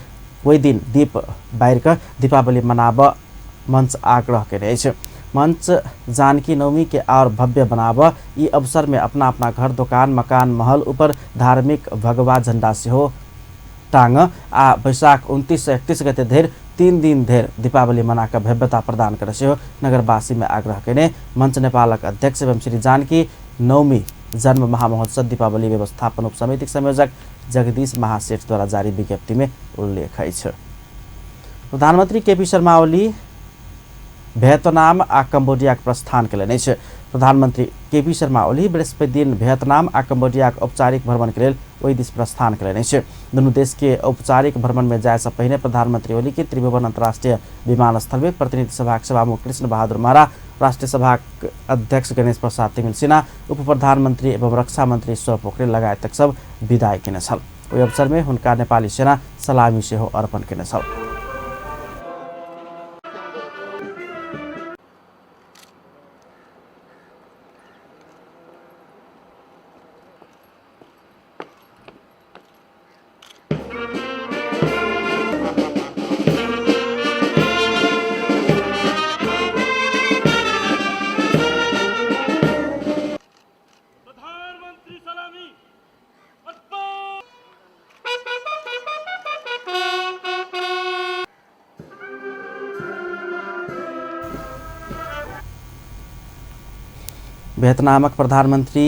ओहि दिन दीप बारि कऽ दीपावली मनाब मंच आग्रह केने अछि। मंच जानकी नवमी के और भव्य बनाब ई अवसर में अपना अपना घर, दुकान, मकान, महल ऊपर धार्मिक भगवा झंडा सेहो टांग आ वैशाख 29 से 31 गते धरि 3 दिन धरि दीपावली मनाकर भव्यता प्रदान करे सेहो नगरवासी में आग्रह केने मंच नेपालक अध्यक्ष एवं श्री जानकी नवमी जन्म महामहोत्सव दीपावली व्यवस्थापन उप समिति संयोजक जगदीश महासेठ द्वारा जारी विज्ञप्ति में उल्लेख अछि। प्रधानमंत्री केपी शर्मा ओली वियतनाम आ कम्बोडियाक प्रस्थान केलनि अछि। प्रधानमंत्री केपी शर्मा ओली बृहस्पति दिन वियतनाम आ कम्बोडियाक औपचारिक भ्रमण के लेल ओहि दिस प्रस्थान केलनि अछि। दुनू देश के औपचारिक भ्रमण में जाय से पहिने प्रधानमंत्री ओली के त्रिभुवन अंतर्राष्ट्रीय विमानस्थल में प्रतिनिधि सभा के सभामुख कृष्ण बहादुर महरा, राष्ट्रीय सभा अध्यक्ष गणेश प्रसाद तिमिल सिन्हा, उप प्रधानमंत्री एवं रक्षा मंत्री ईश्वर पोखरेल लगायत सब विदाई केने छल। ओहि अवसर में हुनका नेपाली सेना सलामी सेहो अर्पण केने छल। वियतनामक प्रधानमंत्री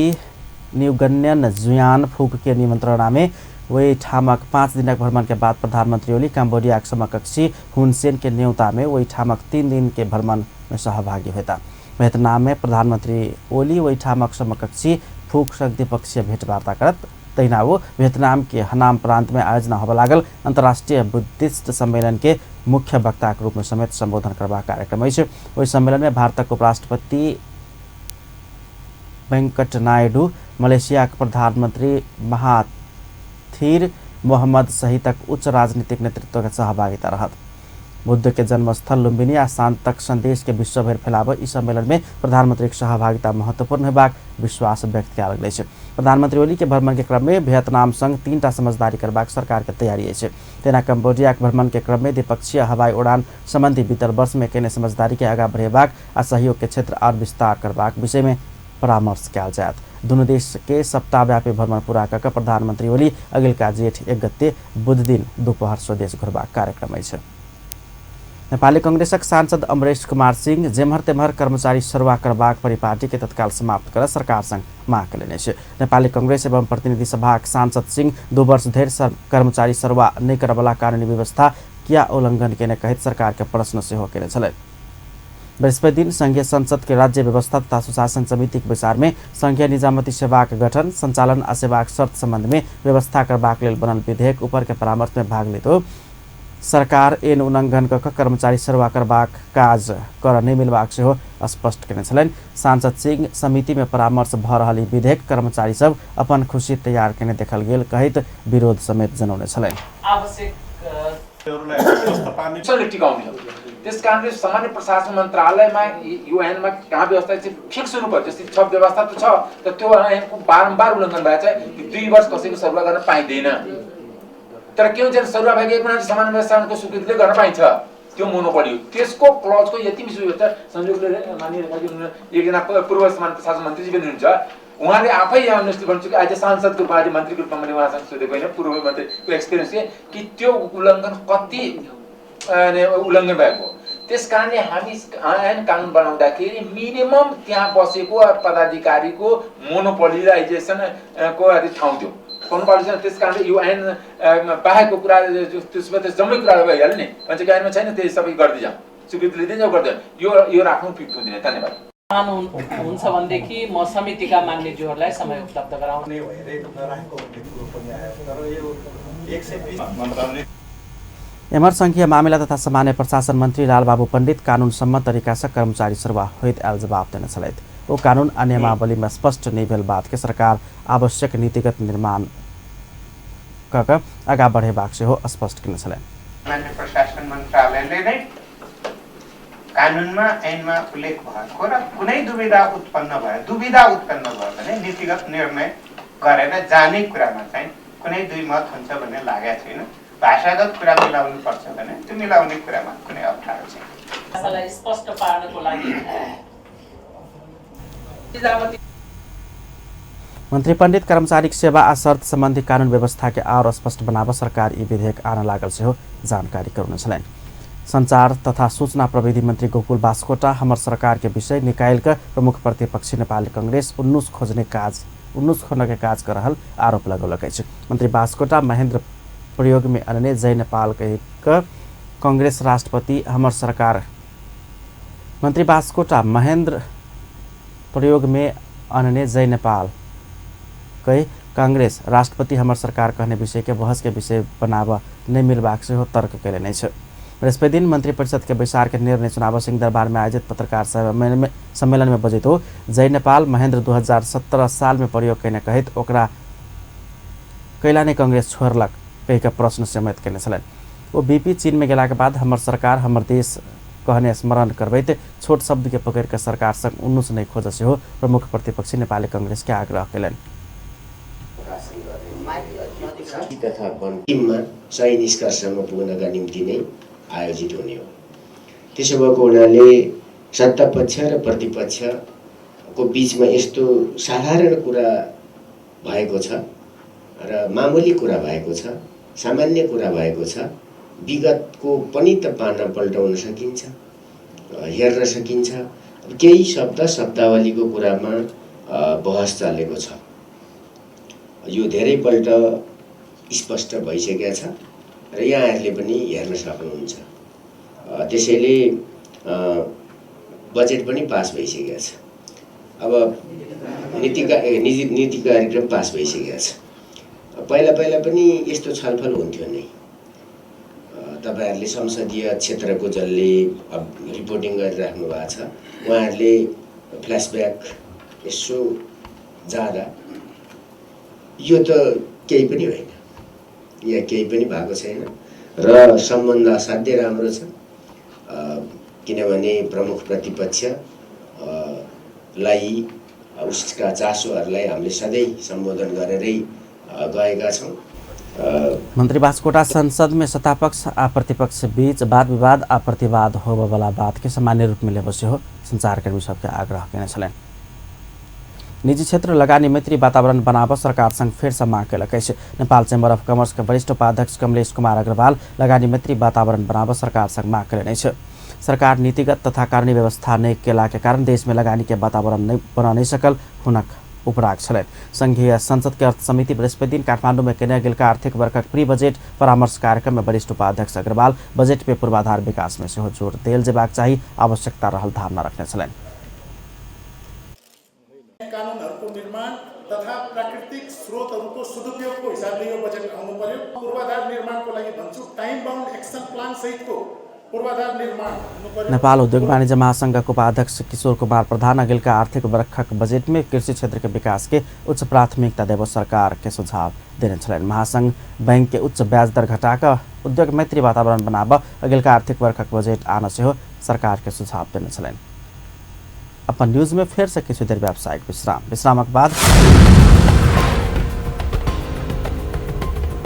न्युगन्यन जुयान फुक के निमंत्रणा में वही ठामक 5 दिनक भ्रमण के बाद प्रधानमंत्री ओली कम्बोडिया के समकक्षी हुनसेन के न्योता में वही ठामक 3 दिन के भ्रमण में सहभागी हुए। वियतनाम में प्रधानमंत्री ओली वही ठामक समकक्षी फुक संग द्विपक्षीय भेंटवार्ता करत तैना वो वियतनाम के हनाम प्रांत में आयोजना होने लागल अंतर्राष्ट्रीय बुद्धिस्ट सम्मेलन के मुख्य वक्ता के रूप में समेत संबोधन करवा कार्यक्रम है। वही सम्मेलन में भारत के उपराष्ट्रपति वेंकट नायडू, मलेशिया के प्रधानमंत्री महाथीर मोहम्मद सहितक उच्च राजनीतिक नेतृत्व के सहभागिता रहत। बुद्ध के जन्मस्थल लुम्बिनी आ शांतक संदेश के विश्वभर फैलाव इस सम्मेलन में प्रधानमंत्री की सहभागिता महत्वपूर्ण होबाक विश्वास व्यक्त किया गेल छै। प्रधानमंत्री ओली के भ्रमण के क्रम में वियतनाम संग 3टा समझदारी करबाक सरकार के तैयारी है। तेना कम्बोडिया के भ्रमण के क्रम में द्विपक्षीय हवाई उड़ान संबंधी बीतल वर्ष में केने समझदारी के आगा बढ़ेबाक आ सहयोग के क्षेत्र और विस्तार करबाक विषय में परामर्श किया जायत। दोनों देश के सप्ताहव्यापी भ्रमण पूरा कर प्रधानमंत्री ओली अगिलका जेठ 1 गते बुध दिन दोपहर स्वदेश घुरबाक कार्यक्रम है। नेपाली कांग्रेसक सांसद अमरेश कुमार सिंह जेम्हर तेम्हर कर्मचारी सरुवा करबाक परिपाटी के तत्काल समाप्त कर सरकार संग मांग कयलनि छै। नेपाली कांग्रेस एवं प्रतिनिधि सभा सांसद सिंह 2 वर्ष धरि कर्मचारी सरुवा नहीं करवला कानूनी व्यवस्था किया उल्लंघन केने कहित सरकार के प्रश्न सेहो केने छलै। बृहस्पति दिन संघीय संसद के राज्य व्यवस्था तथा सुशासन समिति के विचार में संघीय निजामती सेवा के गठन संचालन आ सेवाक शर्त संबंध में व्यवस्था करबाक लेल बनल विधेयक ऊपर के परामर्श में भाग लेतो सरकार एन उल्लंघन कऽ कर्मचारी सरुवा करबाक काज कर नहीं मिलबाक सेहो स्पष्ट केने छलनि। सांसद सिंह समिति में परामर्श भ रहल विधेयक कर्मचारी सब अपन खुशी तैयार केने देखल गेल कहित विरोध समेत जनौने छलनि। त्यस कारणले सामान्य प्रशासन मन्त्रालयमा युएनमा कहाँ व्यवस्था चाहिँ फिक्स हुनुपर्छ। जस्तै छ व्यवस्था त छ तर त्यो ऐनको बारम्बार उल्लङ्घन भए चाहिँ 2 वर्ष कसैको सरुवा गर्न पाइँदैन। तर के हुन्छ सरुवा भएको एक मान्छे सामान्य व्यवस्थाको स्वीकृतिले गर्न पाइन्छ, त्यो मोनोपोली हो। त्यसको क्लजको यति विषय हुन्छ। संयोगले मानिरहेका एकजना पूर्व सामान्य प्रशासन मन्त्री पनि हुनुहुन्छ, उहाँले आफै यहाँ अन्वेषण भन्छु कि आज सांसदको रूपमा आज मन्त्रीको रूपमा मैले उहाँसँग सोधेको होइन, पूर्व मन्त्रीको एक्सपिरियन्स कि त्यो उल्लङ्घन कति उल्लङ्घन भएको। त्यसकारणले हामी ऐन कानुन बनाउँदाखेरि मिनिमम त्यहाँ बसेको पदाधिकारीको मोनोपोलिजाइजेसन को ठाउँ दियो पाउनुपर्छ। त्यस कारणले यो ऐन बाहेकको कुरा त्यसमा त जम्मै कुरा भइहाल्यो नि। मान्छेको ऐनमा छैन त्यही सबै गर्दै जाउँ, स्वीकृति लिँदै जाउँ गर्दै यो राख्नु उपयुक्त हुँदैन। धन्यवाद। हुन्छ भनेदेखि म समितिका मान्यज्यूहरूलाई समय उपलब्ध गराउने एमर संघीय मामिला तथा सामान्य प्रशासन मंत्री लालबाबू पंडित कानून सम्मत तरीका से कर्मचारी सरुवा होइत आयल जवाब देने छलैथ। वो कानून आ नियमावली में स्पष्ट नहीं भेल बात के सरकार आवश्यक नीतिगत निर्माण कऽ आगा बढ़ेबाक सेहो स्पष्ट केने छलैन। सामान्य प्रशासन मन्त्रालयले नै कानुनमा ऐनमा उल्लेख भएको र कुनै दुविधा उत्पन्न भयो भने नीतिगत निर्णय गरेर जाने कुरामा चाहिँ कुनै दुई मत हुन्छ भन्ने लागेको छैन। भाषागत कुरा मिलाउनु पर्छ भने त्यो मिलाउने कुरामा कुनै अप्ठ्यारो छैन। यसलाई स्पष्ट पार्नको लागि मंत्री पंडित कर्मचारी सेवा आ शर्त संबंधी कानून व्यवस्था के और स्पष्ट बनाव सरकार यी विधेयक आन लागल सेहो जानकारी गराउन छलैन। संचार तथा सूचना प्रविधि मंत्री गोकुल बास्कोटा हमर सरकार के विषय निकायल का प्रमुख प्रतिपक्षी नेपाली कांग्रेस उन्नूस खोजने के काज कर रहल आरोप लगौलक अछि। मंत्री बास्कोटा महेंद्र प्रयोग में अनने जय नेपाल कह कांग्रेस राष्ट्रपति हमर सरकार मंत्री बास्कोटा महेंद्र प्रयोग में अनने जय नेपाल कह कांग्रेस राष्ट्रपति हमर सरकार कहने विषय के बहस के विषय बनाव नहीं मिलबाक से तर्क कैले नहीं है। बृहस्पति दिन मंत्री परिषद के बैसार के निर्णय चुनाव सिंह दरबार में आयोजित पत्रकार सम्मेलन में बजित हो जय नेपाल महेंद्र 2017 साल में प्रयोग कैने कहित ओकरा कैला ने कांग्रेस छोड़लक कह के प्रश्न समेत कैने छलन। वो बीपी चीन में गेला के बाद हमर सरकार हमर देश कहने स्मरण करबैत छोट शब्द के पकड़ के सरकार संग उन्नूस नहीं खोज से हो प्रमुख प्रतिपक्षी नेपाली कांग्रेस के आग्रह कैलन। तथा अन्तिममा सही निष्कर्षमा पुग्नका निम्ति नै आयोजित हुने हो। त्यसो भएको हुनाले सत्तापक्ष र प्रतिपक्षको बीचमा यस्तो साधारण कुरा भएको छ र मामुली कुरा भएको छ, सामान्य कुरा भएको छ। विगतको पनि त पाना पल्टाउन सकिन्छ, हेर्न सकिन्छ। केही शब्दावलीको कुरामा बहस चलेको छ। यो धेरैपल्ट स्पष्ट भइसकेको छ र यहाँहरूले पनि हेर्न सक्नुहुन्छ। त्यसैले बजेट पनि पास भइसकेको छ। अब नीति कार्यक्रम पास भइसकेको छ। पहिला पनि यस्तो छलफल हुन्थ्यो नै। तपाईहरुले संसदीय क्षेत्रको जसले रिपोर्टिङ गरिराख्नु भएको छ, उहाँहरूले फ्ल्यासब्याक यसो जाँदा यो त केही पनि होइन, यहाँ केही पनि भएको छैन र सम्बन्ध असाध्यै राम्रो छ। किनभने प्रमुख प्रतिपक्ष लाई उसका चासोहरूलाई हामीले सधैँ सम्बोधन गरेरै गएका छौँ। मंत्री बास्कोटा संसद में सत्तापक्ष आ प्रतिपक्ष बीच वाद विवाद आ प्रतिवाद होबे वाला बात के सामान्य रूप में लेबसे हो संचारकर्मी सबके आग्रह केने छलैन। निजी क्षेत्र लगानी मैत्री वातावरण बनाब सरकार संग फेर से माग कयलक अछि। नेपाल चेम्बर अफ कमर्स के वरिष्ठ उपाध्यक्ष कमलेश कुमार अग्रवाल लगानी मैत्री वातावरण बनाब सरकार संग माग कयलनि अछि। सरकार नीतिगत तथा कानूनी व्यवस्था नहीं केला के कारण देश में लगानी के वातावरण नहीं बना नहीं सकल हुनक उपराग छलैन। संघीय संसद के अर्थ समिति बृहस्पति दिन काठमाडौँ में कन्या गेल का आर्थिक वर्षक प्री बजेट परामर्श कार्यक्रम में वरिष्ठ उपाध्यक्ष अग्रवाल बजेट पे पूर्वाधार विकास में से जोड़ देल जेबाक चाहिए आवश्यकता रहल धारणा रखने छलैन। कानुनहरूको निर्माण तथा प्राकृतिक स्रोतहरूको सदुपयोगको हिसाबले यो बजेट आउनु पर्यो। पूर्वाधार निर्माणको लागि भन्छु टाइम बाउन्ड एक्सन प्लान सहितको पूर्वाधार निर्माण हुनु पर्यो। नेपाल उद्योग वाणिज्य महासंघको उपाध्यक्ष किशोर कुमार प्रधान अगिलका आर्थिक वर्षक बजेट में कृषि क्षेत्र के विकास के उच्च प्राथमिकता देव सरकार के सुझाव देने छलैन। महासंघ बैंक के उच्च ब्याज दर घटाकर उद्योग मैत्री वातावरण बनाब अगिलका आर्थिक वर्षक बजेट आन से हो सरकार के सुझाव देने छलैन। अपन न्यूज में फिर से किसी देर व्यावसायिक विश्राम के बाद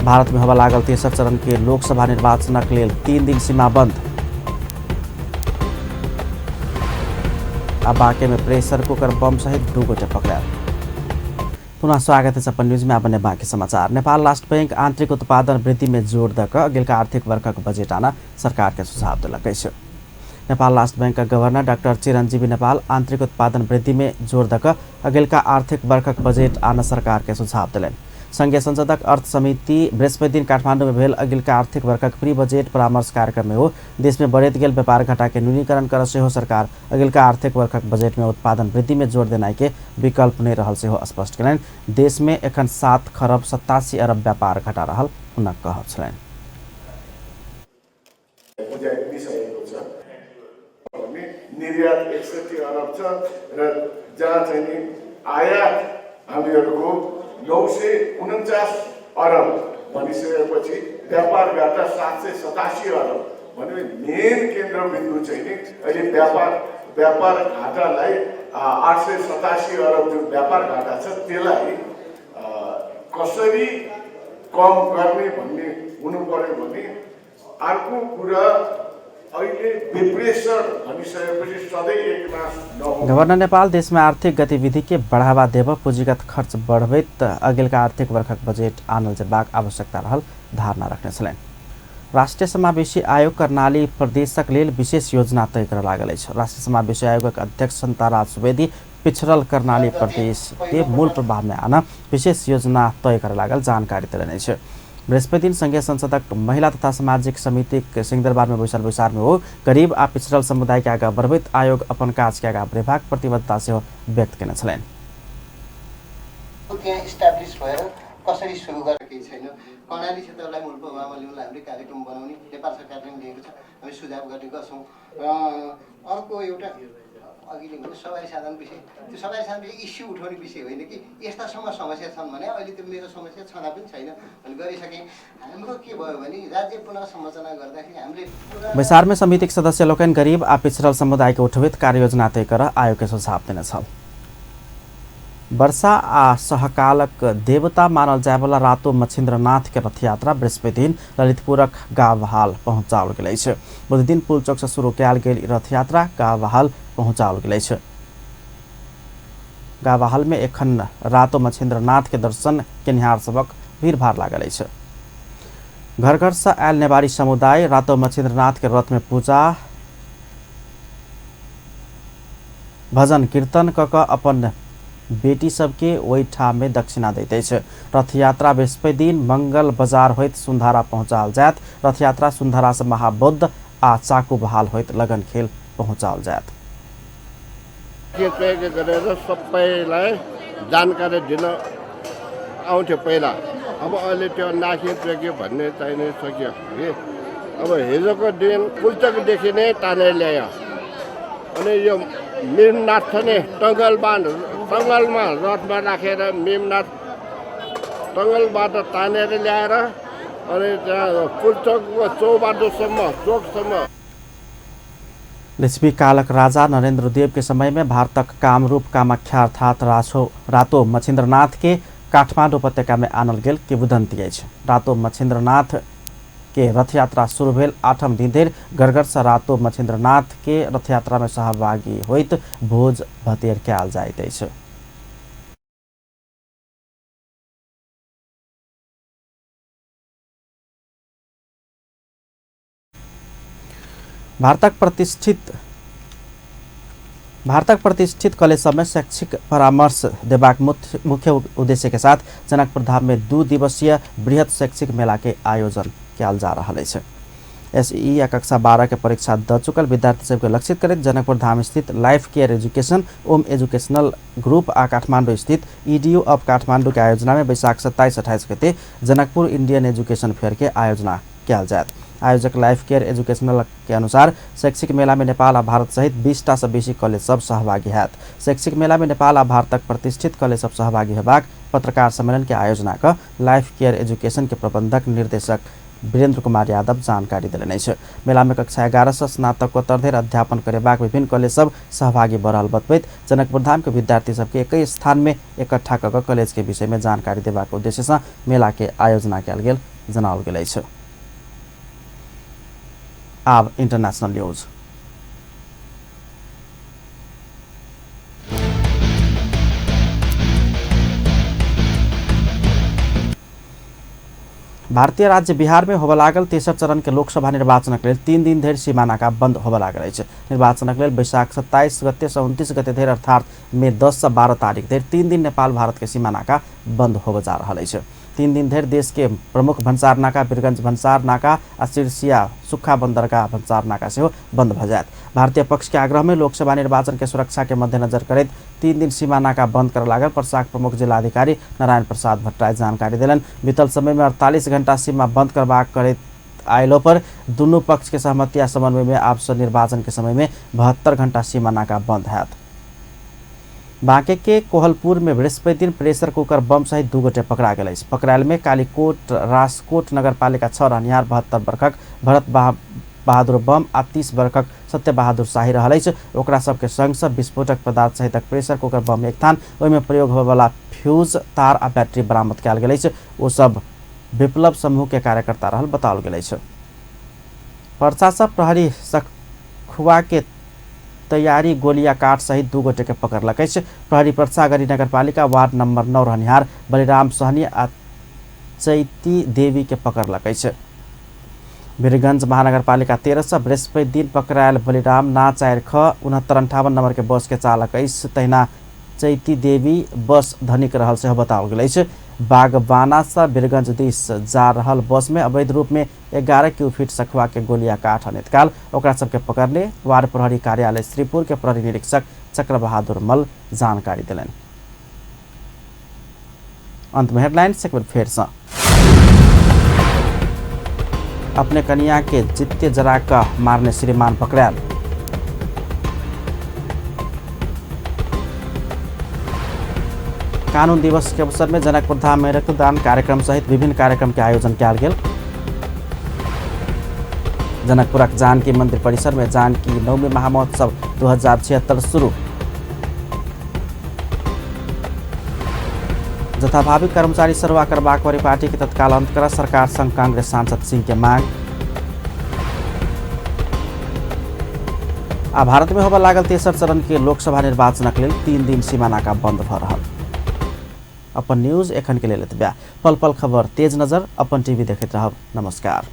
भारत में होबा लागल तेसर चरण के लोकसभा निर्वाचनक लेल 3 दिन सीमा बंद। अब बाँके में प्रेशर कुकर बम सहित 2 गोटे पकड़ायल। पुनः स्वागत है अपन न्यूज में। अब बाँकी समाचार। नेपाल राष्ट्र बैंक आंतरिक उत्पादन वृद्धि में जोड़ दक अगिलका आर्थिक वर्षक बजेट आना सरकार के सुझाव दिलक अछि। नेपाल राष्ट्र बैंक का गवर्नर डाक्टर चिरंजीवी नेपाल आंतरिक उत्पादन वृद्धि में जोड़ दक अगिलका आर्थिक वर्षक बजेट आना सरकार के सुझाव दिलन। संघीय संसदक अर्थ समिति बृहस्पति दिन काठमाडौँ में भेल अगिलका आर्थिक वर्षक प्री बजेट परामर्श कार्यक्रम में हो देश में बढ़त गेल व्यापार घाटा के न्यूनीकरण कर से हो सरकार अगिलका आर्थिक वर्षक बजेट में उत्पादन वृद्धि में जोड़ देना के विकल्प नहीं रहल से हो स्पष्ट कयलनि। देश में एखन 7 खरब 87 अरब व्यापार घाटा रहल हुनक कहब छलनि। निर्यात 61 अरब छ र जहाँ चाहिँ नि आयात हामीहरूको 949 अरब भनिसकेपछि व्यापार घाटा 787 अरब भने मेन केन्द्रबिन्दु चाहिँ नि अहिले व्यापार घाटालाई 887 अरब जुन व्यापार घाटा छ त्यसलाई कसरी कम गर्ने भन्ने हुनु पर्यो भने अर्को कुरा गवर्नर नेपाल देश में आर्थिक गतिविधि के बढ़ावा देव पूंजीगत खर्च बढ़बैत अगिलका आर्थिक वर्षक बजेट आनल जेबाक आवश्यकता रहल धारणा रखने छलैन। राष्ट्रीय समावेशी आयोग कर्णाली प्रदेशक लेल विशेष योजना तय कर लागल अछि। राष्ट्रीय समावेशी आयोगक अध्यक्ष संताराज सुवेदी पिछड़ल कर्णाली प्रदेश के मूल प्रभाव में आना विशेष योजना तय कर लागल जानकारी देलनि अछि। बृहस्पति दिन संघीय संसदक महिला तथा सामाजिक समिति के सिंहदरबार में बैसल विचार में हो गरीब आ पिछड़ल समुदाय के आगा बढ़बैत आयोग अपन काज के आगा बढ़ेबाक प्रतिबद्धता से व्यक्त केने छलैन। त्यहाँ इस्टाब्लिश भएर कसरी सुरु गरेको केही छैन। कर्णाली क्षेत्रलाई मूल प्रभावमा ल्याउनलाई हामीले कार्यक्रम बनाउने नेपाल सरकारले लिएको छ। हामी सुझाव गर्ने गर्छौँ। अर्को एउटा अघिले भने सवारी साधन विषय, त्यो सवारी साधन विषय इस्यु उठाउने विषय होइन कि यस्तासम्म समस्या छन् भने अहिले त्यो मेरो समस्या छँदा पनि छैन भने गरिसकेँ। हाम्रो के भयो भने राज्य पुनर्संरचना गर्दाखेरि हामीले विचार में समिति के सदस्य लोकन गरीब आ पिछड़ल समुदाय के उठबित कार्ययोजना तय कर आयोग के सुझाव देने छल। वर्षा आ सहकालक देवता मानल जायवाला रातो मच्छिन्द्रनाथ के रथ यात्रा बृहस्पति दिन ललितपुरक गावहाल पहुँचाओल गेल अछि। बुध दिन पुल चौक से शुरू कयल गेल रथ यात्रा गावहाल पहुँचाओल गेल अछि। गावहाल में एखन रातो मच्छिन्द्रनाथ के दर्शन केनिहार सबक भीड़ भाड़ लागल अछि। घर घर से आयल नेवारी समुदाय रातो मच्छिन्द्रनाथ के रथ में पूजा भजन कीर्तन कऽ अपन बेटी सबके ओहि ठाम में दक्षिणा दैत अछि। रथ यात्रा बृहस्पति दिन मंगल बाजार होइत सुन्धारा पहुँचाल जायत। रथ यात्रा सुन्धारा से महाबौद्ध आ चाकू बहाल होइत लगन खेल पहुँचाल जायत। गरेर सबैलाई जानकारी दिन आउँथ्यो पहिला। अब अहिले त्यो नाकियो भन्ने चाहिने सक्यो कि अब हिजोको दिन पुस्तकदेखि नै तानेर ल्यायो। अनि यो मेमनाथ छ नि टङ्गलमा रथमा राखेर मेमनाथ टङ्गलबाट तानेर ल्याएर अनि त्यहाँ पुस्तकको चोकसम्म लिच्छवी कालक राजा नरेंद्र देव के समय में भारतक कामरूप कामाख्या अर्थात रातो मछिन्द्रनाथ के काठमांडू उपत्यका में आनल गेल किंवदंती अछि। रातो मछिन्द्रनाथ के रथ यात्रा शुरू भेल 8म दिन धरि गड़गड़ से रातो मछिन्द्रनाथ के रथ यात्रा में सहभागी होइत भोज भतेर कयल जाइत अछि। भारतक प्रतिष्ठित कॉलेज सब में शैक्षिक परामर्श देबाक मुख्य उद्देश्य के साथ जनकपुर धाम में 2 दिवसीय बृहत शैक्षिक मेला के आयोजन किया जा रहा है। एसई या कक्षा 12 के परीक्षा द चुकल विद्यार्थी सबके लक्षित करते जनकपुर धाम स्थित लाइफ केयर एजुकेशन ओम एजुकेशनल ग्रुप आ काठमांडू स्थित ईडीयू ऑफ काठमांडू के आयोजना में वैशाख 27-28 गते जनकपुर इंडियन एजुकेशन फेयर के आयोजना किया जायत। आयोजक लाइफ केयर एजुकेशनल के अनुसार शैक्षिक मेला में नेपाल और भारत सहित 20टा से बेसी कॉलेज सब सहभागी हैत। शैक्षिक मेला में नेपाल और भारत तक प्रतिष्ठित कॉलेज सब सहभागी हेबाक पत्रकार सम्मेलन के आयोजना का लाइफ केयर एजुकेशन के प्रबंधक निर्देशक वीरेंद्र कुमार यादव जानकारी दिलनि अछि। मेला में कक्षा 11 से स्नातकोत्तर धरि अध्यापन करेबाक विभिन्न कॉलेज सब सहभागी बढ़ल बतबैत जनकपुर धाम के विद्यार्थी सबके एक स्थान में इकट्ठा कऽ कॉलेज के विषय में जानकारी देबाक उद्देश्य से मेला के आयोजना कयल गेल जनाओल गेल अछि। अब इंटरनेशनल न्यूज। भारतीय राज्य बिहार में होबे लागल तेसर चरण के लोकसभा निर्वाचन के 3 दिन धरि सीमा नाका बंद होबे लागल अछि। निर्वाचन के वैशाख 27 गते से 29 गते धरि अर्थात मई 10 से 12 तारीख धरि 3 दिन नेपाल भारत के सीमा नाका बंद होबे जा रहा अछि। 3 दिन धरि देश के प्रमुख भन्सार नाका वीरगंज भन्सार नाका आ सिरसिया सुक्खा बंदरगाह भन्सार नाका से बंद भ जायत। भारतीय पक्ष के आग्रह में लोकसभा निर्वाचन के सुरक्षा के मद्देनजर करैत 3 दिन सीमा नाका बंद कर लागल प्रशासक प्रमुख जिलाधिकारी नारायण प्रसाद भट्टराई जानकारी दिलन। बीतल समय में 48 घंटा सीमा बंद करबाक करैत आयलो पर दुनू पक्ष के सहमति आ समन्वय में आब से निर्वाचन के समय में 72 घंटा सीमा नाका बंद हैत। बांके के कोहलपुर में बृहस्पति दिन प्रेशर कुकर बम सहित 2 गोटे पकड़ा गेल अछि। पकड़ायल में कालीकोट राजकोट नगरपालिका 6 रहनिहार 72 वर्षक भरत बहादुर बम आ 30 वर्षक सत्य बहादुर शाही रहल अछि। ओकरा सबके संग सब विस्फोटक पदार्थ सहित प्रेशर कुकर बम एक थान ओहिमे प्रयोग होबे वाला फ्यूज तार आ बैटरी बरामद कयल गेल अछि। ओ सब विप्लव समूह के कार्यकर्ता रहल बताओल गेल अछि। पर्सा से प्रहरी सखुआ के तैयारी गोलिया काट सहित 2 गोटे के पकड़लक अछि। प्रहरी पर्सागढ़ी नगरपालिका वार्ड नंबर 9 रहनिहार बलिराम सहनी आ चैती देवी के पकड़लक अछि। वीरगंज महानगरपालिका 13 से बृहस्पति दिन पकड़ायल बलिराम ना 4ख 6958 नंबर के बस के चालक अछि। तहिना चैती देवी बस धनिक रहल से बताओल गेल अछि। बागबाना से वीरगंज दिस जा रहल बस में अवैध रूप में 11 क्यूफिट सखुआ के गोलिया काठ अनित काल ओकरा सबके पकड़ने वार्ड प्रहरी कार्यालय श्रीपुर के प्रहरी निरीक्षक चक्र बहादुर मल जानकारी दिलन। अंत में हेडलाइंस एक बार फिर से। अपने कन्या के जित्ते जरा का मारने श्रीमान पकड़ायल। कानून दिवस के अवसर में जनकपुर धाम में रक्तदान कार्यक्रम सहित विभिन्न कार्यक्रम के आयोजन किया गेल। जनकपुरक जानकी मंदिर परिसर में जानकी नवमी महामहोत्सव 2076 शुरू। जथाभावी कर्मचारी सरवा करबाक वरी पार्टी के तत्काल अंत कर सरकार संग कांग्रेस सांसद सिंह के मांग। आ भारत में होबे लागल तेसर चरण के लोकसभा निर्वाचन के लिए 3 दिन सीमा नाका बंद भ रहल। अपन न्यूज एखन के लेल एतबे। पल पल खबर तेज नजर अपन टीवी देखैत रहब। नमस्कार।